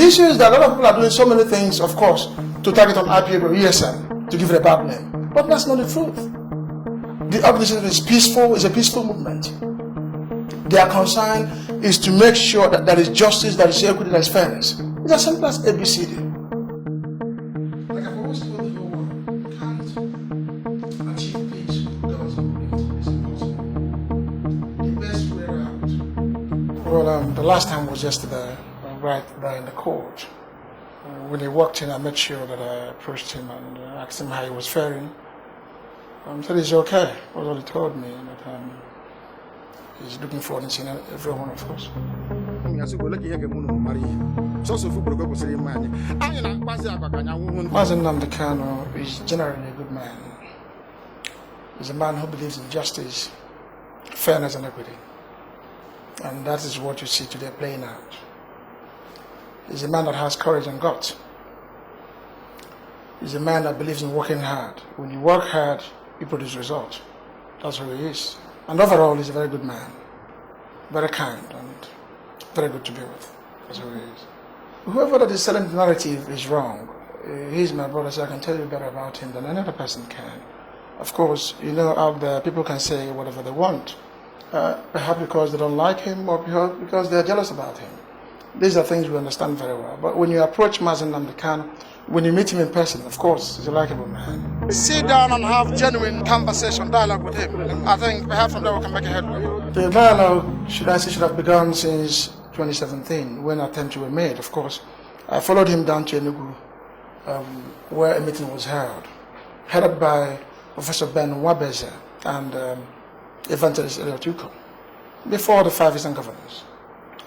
issue is that a lot of people are doing so many things, of course, to target on IPOB or ESN, to give it a bad name. But that's not the truth. The organization is peaceful, it's a peaceful movement. Their concern is to make sure that there is justice, there is equity, there is fairness. It's as simple as ABCD. Like I've always told the whole world, you can't achieve peace without it's impossible. The best way out. Well, the last time was yesterday, right there in the court. When he walked in, I made sure that I approached him and asked him how he was faring. He said he's okay, was what he told me. But, he's looking forward to seeing every one of us. Nnamdi Kanu is generally a good man. He's a man who believes in justice, fairness and equity. And that is what you see today playing out. He's a man that has courage and guts. He's a man that believes in working hard. When you work hard, you produce results. That's who he is. And overall, he's a very good man. Very kind and very good to be with. That's who he is. Whoever that is selling the narrative is wrong. He's my brother, so I can tell you better about him than any other person can. Of course, you know, out there, people can say whatever they want. Perhaps because they don't like him or because they're jealous about him. These are things we understand very well. But when you approach Nnamdi Kanu, when you meet him in person, of course, he's a likable man. Sit down and have genuine conversation, dialogue with him. I think perhaps from there we can make a headway. The dialogue, should have begun since 2017, when attempts were made, of course. I followed him down to Enugu, where a meeting was held, headed by Professor Ben Wabeze and Evangelist Eliot Uko, before the 5 Eastern governors.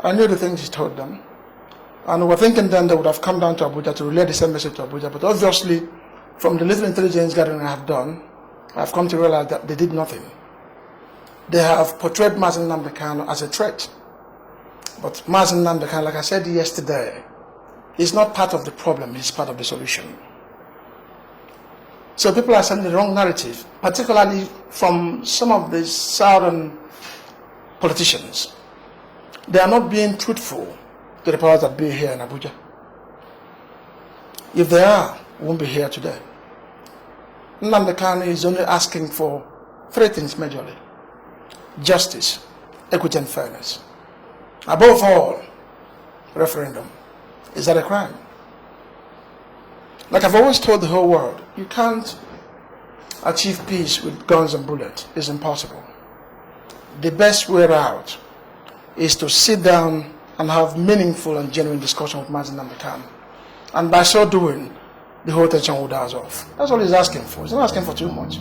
I knew the things he told them, and we were thinking then they would have come down to Abuja to relay the same message to Abuja, but obviously, from the little intelligence gathering I have done, I've come to realize that they did nothing. They have portrayed Nnamdi Kanu as a threat. But Nnamdi Kanu, like I said yesterday, is not part of the problem, he's part of the solution. So people are sending the wrong narrative, particularly from some of the southern politicians. They are not being truthful to the powers that be here in Abuja. If they are, we won't be here today. Nnamdi Kanu is only asking for 3 things majorly: justice, equity and fairness. Above all, referendum. Is that a crime? Like I've always told the whole world, you can't achieve peace with guns and bullets. It's impossible. The best way out is to sit down and have meaningful and genuine discussion with Nnamdi Kanu. And by so doing, the whole tension will die off. That's all he's asking for. He's not asking for too much.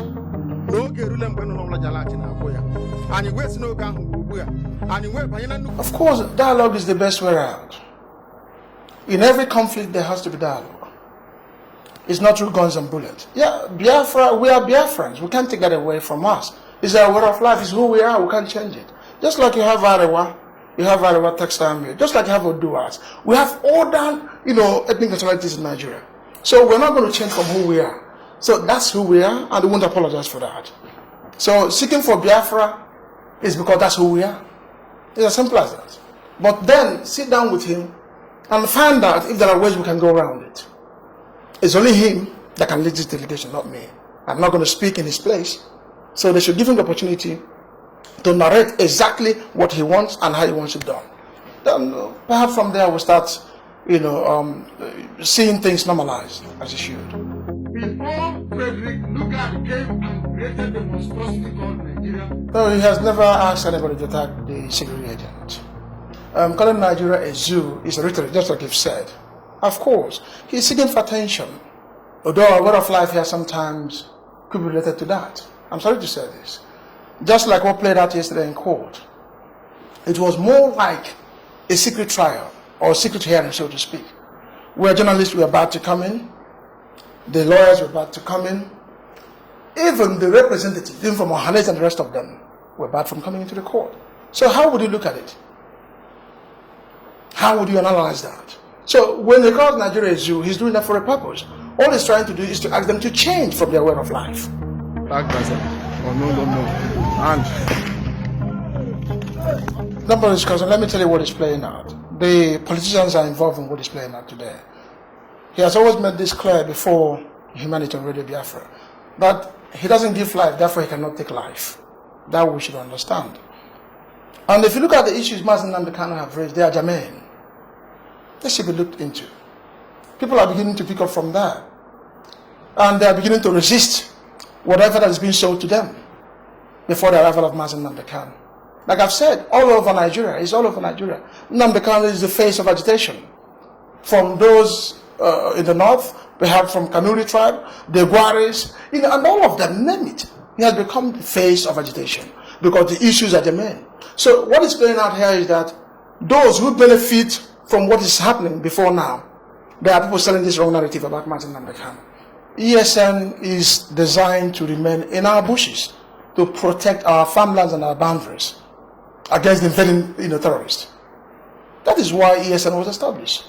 Of course, dialogue is the best way out. In every conflict, there has to be dialogue. It's not through guns and bullets. Yeah, Biafra, we are Biafrans. We can't take that away from us. It's our way of life. It's who we are. We can't change it. Just like you have Arewa, you have Arewa textile mill. Just like you have Oduas. We have all that, ethnic nationalities in Nigeria. So we're not going to change from who we are. So that's who we are, and we won't apologize for that. So seeking for Biafra is because that's who we are. It's as simple as that. But then sit down with him and find out if there are ways we can go around it. It's only him that can lead this delegation, not me. I'm not going to speak in his place. So they should give him the opportunity to narrate exactly what he wants and how he wants it done. Then perhaps from there we'll start, seeing things normalized as it should. Before Frederick Lugar came and created the monstrosity called Nigeria. No, he has never asked anybody to attack the security agent. Calling Nigeria a zoo is a rhetoric, just like you've said. Of course, he's seeking for attention. Although our way of life here sometimes could be related to that. I'm sorry to say this. Just like what played out yesterday in court. It was more like a secret trial, or a secret hearing, so to speak, where journalists were about to come in, the lawyers were about to come in, even the representatives, even from Ohanes and the rest of them, were barred from coming into the court. So how would you look at it? How would you analyze that? So when he calls Nigeria a zoo, he's doing that for a purpose. All he's trying to do is to ask them to change from their way of life. And number is cousin, let me tell you what is playing out. the politicians are involved in what is playing out today. He has always made this clear before Humanity on Radio Biafra, that he doesn't give life, therefore he cannot take life. That we should understand. And if you look at the issues Nnamdi Kanu have raised, they are germane. They should be looked into. People are beginning to pick up from there. And they are beginning to resist whatever that is being sold to them before the arrival of Nnamdi Kanu. Like I've said, all over Nigeria, it's all over Nigeria. Nnamdi Kanu is the face of agitation. From those in the north, perhaps from Kanuri tribe, the Gwaris, and all of them, name it. He has become the face of agitation because the issues are germane. So what is playing out here is that those who benefit from what is happening before now, there are people selling this wrong narrative about Nnamdi Kanu. ESN is designed to remain in our bushes, to protect our farmlands and our boundaries against the invading terrorists. That is why ESN was established.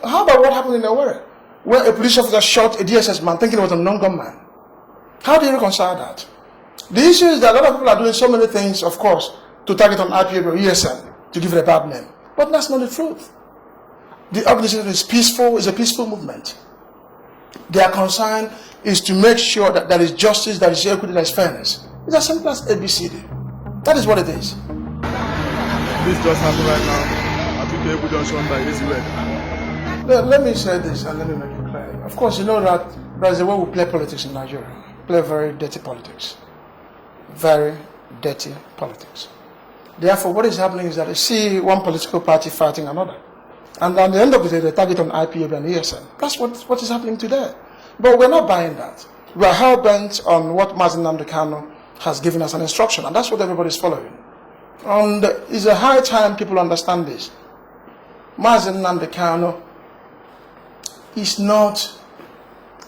How about what happened in Owerri, where a police officer shot a DSS man thinking it was a non-gunman? How do you reconcile that? The issue is that a lot of people are doing so many things, of course, to target on IPOB or ESN, to give it a bad name. But that's not the truth. The organization is peaceful, it's a peaceful movement. Their concern is to make sure that there is justice, there is equity, there is fairness. It's as simple as ABCD. That is what it is. This just happened right now. I think the evidence shown by this way. Let me say this and let me make it clear. Of course, you know that there's a way we play politics in Nigeria. Play very dirty politics. Very dirty politics. Therefore, what is happening is that you see one political party fighting another. And at the end of the day, they target on IPOB and ESN. That's what is happening today. But we're not buying that. We are hell-bent on what Nnamdi Kanu has given us an instruction, and that's what everybody's following. And it's a high time people understand this. Nnamdi Kanu is not,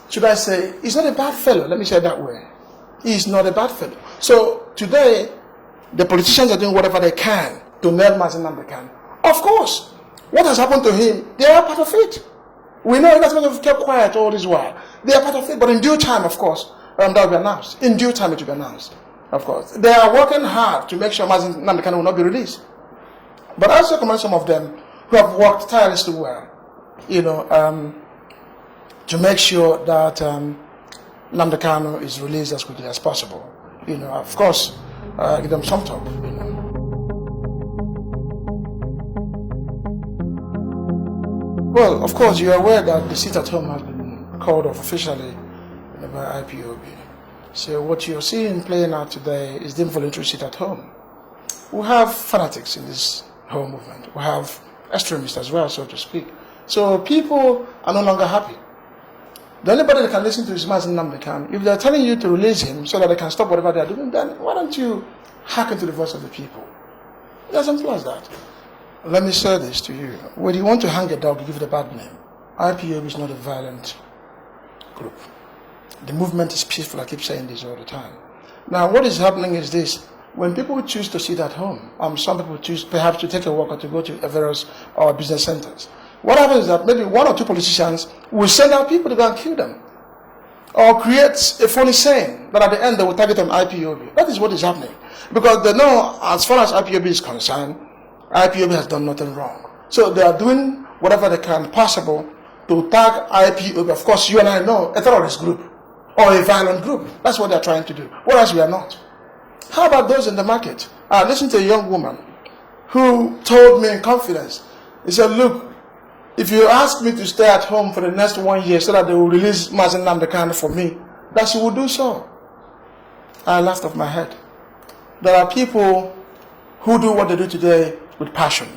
should I say, he's not a bad fellow. Let me say it that way. He's not a bad fellow. So today, the politicians are doing whatever they can to nail Nnamdi Kanu. Of course, what has happened to him, they are part of it. We know that's why they've kept quiet all this while. They are part of it, but in due time, of course, that will be announced. In due time, it will be announced, of course. They are working hard to make sure Nnamdi Kanu will not be released. But I also commend some of them who have worked tirelessly well, to make sure that Nnamdi Kanu is released as quickly as possible. Of course, give them some talk. Well, of course, you are aware that the sit at home has been called off officially by IPOB. So what you're seeing playing out today is the involuntary sit at home. We have fanatics in this whole movement. We have extremists as well, so to speak. So people are no longer happy. The only body that can listen to is Nnamdi Kanu. If they're telling you to release him so that they can stop whatever they're doing, then why don't you hearken to the voice of the people? It's as simple as that. Let me say this to you. When you want to hang a dog, you give it a bad name. IPOB is not a violent group. The movement is peaceful. I keep saying this all the time. Now, what is happening is this. When people choose to sit at home, some people choose perhaps to take a walk or to go to various business centers. What happens is that maybe one or two politicians will send out people to go and kill them, or create a funny saying that at the end they will target on IPOB. That is what is happening. Because they know, as far as IPOB is concerned, IPOB has done nothing wrong. So they are doing whatever they can possible to tag IPOB. Of course, you and I know a terrorist group or a violent group. That's what they are trying to do. Whereas we are not. How about those in the market? I listened to a young woman who told me in confidence. He said, look, if you ask me to stay at home for the next 1 year so that they will release Nnamdi Kanu for me, that she will do so. I laughed off my head. There are people who do what they do today with passion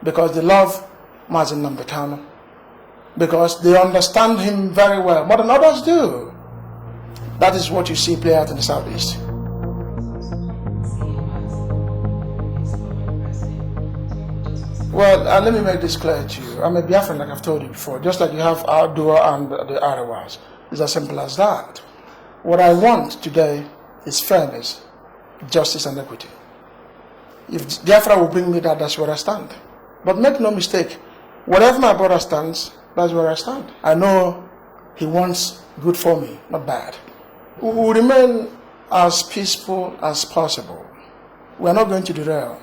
because they love Nnamdi Kanu, because they understand him very well, more than others do. That is what you see play out in the Southeast. Well, let me make this clear to you. I'm a Biafran, like I've told you before, just like you have our Dua and the Arawas. It's as simple as that. What I want today is fairness, justice, and equity. If Biafra will bring me that, that's where I stand. But make no mistake, wherever my brother stands, that's where I stand. I know he wants good for me, not bad. We will remain as peaceful as possible. We are not going to derail.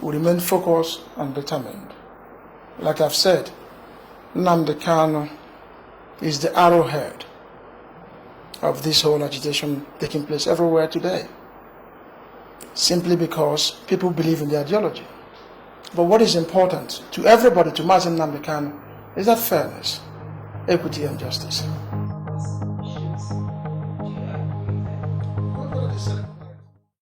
we remain focused and determined. Like I've said, Nnamdi Kanu is the arrowhead of this whole agitation taking place everywhere today, simply because people believe in the ideology. But what is important to everybody, to Mazi Nnamdi Kanu, is that fairness, equity, and justice.